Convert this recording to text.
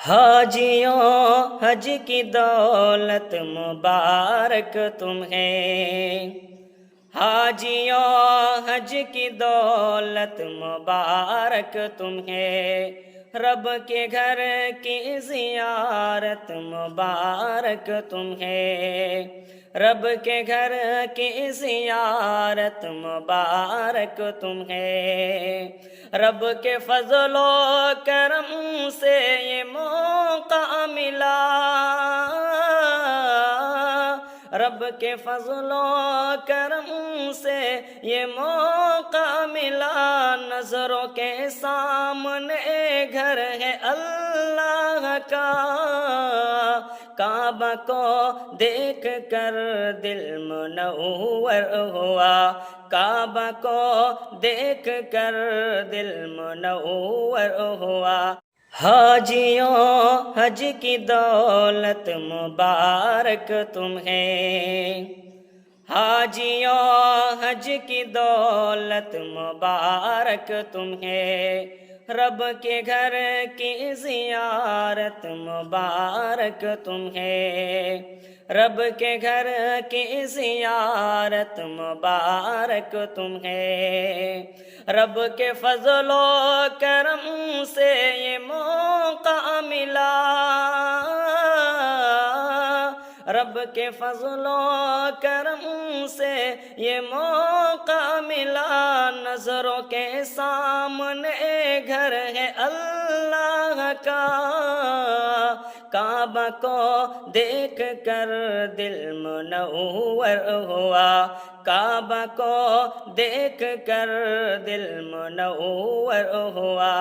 حاجیوں حج کی دولت مبارک تمہیں، حاجیوں حج کی دولت مبارک تمہیں، رب کے گھر کی زیارت مبارک تمہیں، رب کے گھر کی زیارت مبارک تمہیں، رب کے فضل و کرم سے یہ موقع ملا، رب کے فضل و کرم سے یہ موقع ملا، نظروں کے سامنے گھر ہے اللہ کا، کعبہ کو دیکھ کر دل منور ہوا، کعبہ کو دیکھ کر دل منور ہوا۔ حاجیوں حج کی دولت مبارک تمہیں، حاجیوں حج کی دولت مبارک تمہیں، رب کے گھر کی زیارت مبارک تمہیں، رب کے گھر کی زیارت مبارک تمہیں، رب کے فضل و کرم سے یہ موقع ملا، رب کے فضل و کرم سے یہ موقع ملا، نظروں کے سامنے گھر ہے اللہ کا، کعبہ کو دیکھ کر دل منور ہوا، کعبہ کو دیکھ کر دل منور ہوا۔